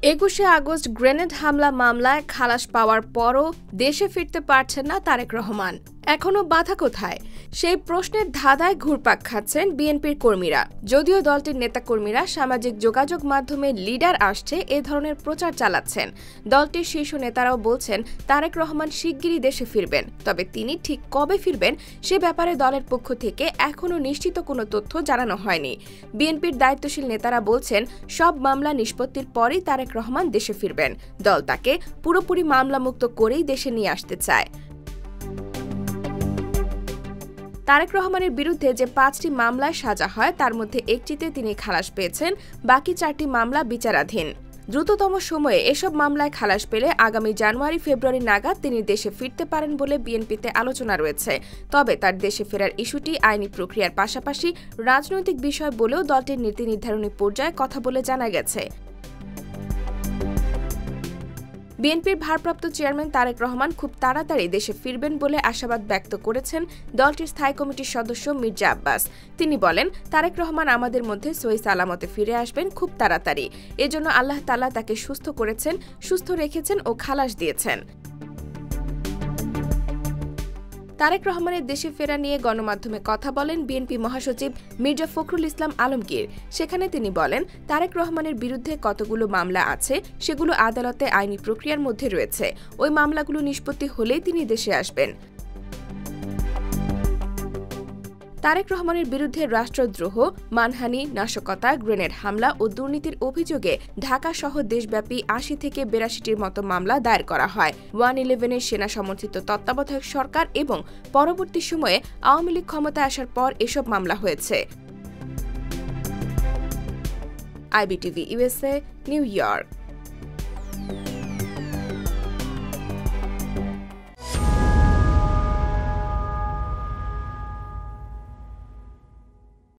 ২১শে August grenade হামলা মামলায় খালাস পাওয়ার পরও দেশে ফিরতে পারছেন না তারেক রহমান। এখনো বাধা কোথায়? সেই প্রশ্নের ধাঁধায় ঘুরপাক খাচ্ছেন বিএনপির কর্মীরা। যদিও দলটির নেতাকর্মীরা সামাজিক যোগাযোগ মাধ্যমে লিডার আসছে এ ধরনের প্রচার চালাচ্ছেন, দলটির শীর্ষ নেতারাও বলছেন তারেক রহমান শিগগিরই দেশে ফিরবেন। তবে তিনি ঠিক কবে ফিরবেন সে ব্যাপারে দলের পক্ষ থেকে এখনও নিশ্চিত কোনো তথ্য জানানো হয়নি। বিএনপির দায়িত্বশীল নেতারা বলছেন সব মামলা নিষ্পত্তির পরেই তারেক রহমান দেশে ফিরবেন। দল তাকে পুরোপুরি মামলামুক্ত করেই দেশে নিয়ে আসতে চায়। তারেক রহমানের বিরুদ্ধে যে ৫টি মামলায় সাজা হয় তার মধ্যে একটিতে তিনি খালাস পেয়েছেন, বাকি ৪টি মামলা বিচারাধীন। দ্রুততম সময়ে এসব মামলায় খালাস পেলে আগামী জানুয়ারি-ফেব্রুয়ারি নাগাদ তিনি দেশে ফিরতে পারেন বলে বিএনপিতে আলোচনা রয়েছে। তবে তার দেশে ফেরার ইস্যুটি আইনি প্রক্রিয়ার পাশাপাশি রাজনৈতিক বিষয় বলেও দলটির নীতি নির্ধারণী পর্যায়ে কথা বলে জানা গেছে। বিএনপির ভারপ্রাপ্ত চেয়ারম্যান তারেক রহমান খুব তাড়াতাড়ি দেশে ফিরবেন বলে আশাবাদ ব্যক্ত করেছেন দলটির স্থায়ী কমিটির সদস্য মির্জা আব্বাস। তিনি বলেন, তারেক রহমান আমাদের মধ্যে সহি সালামতে ফিরে আসবেন খুব তাড়াতাড়ি। এজন্য আল্লাহ তাআলা তাকে সুস্থ করেছেন, সুস্থ রেখেছেন ও খালাস দিয়েছেন। তারেক রহমানের দেশে ফেরা নিয়ে গণমাধ্যমে কথা বলেন বিএনপি মহাসচিব মির্জা ফখরুল ইসলাম আলমগীর। সেখানে তিনি বলেন, তারেক রহমানের বিরুদ্ধে কতগুলো মামলা আছে সেগুলো আদালতে আইনি প্রক্রিয়ার মধ্যে রয়েছে। ওই মামলাগুলো নিষ্পত্তি হলেই তিনি দেশে আসবেন। তারেক রহমানের বিরুদ্ধে রাষ্ট্রদ্রোহ, মানহানি, নাশকতা, গ্রেনেড হামলা ও দুর্নীতির অভিযোগে ঢাকা সহ দেশব্যাপী ৮০ থেকে ৮২টির মতো মামলা দায়ের করা হয়। 111-এর সেনা সমর্থিত তত্ত্বাবধায়ক সরকার এবং পরবর্তী সময়ে আওয়ামী লীগ ক্ষমতায় আসার পর এসব মামলা হয়েছে। IBTV USA, new York.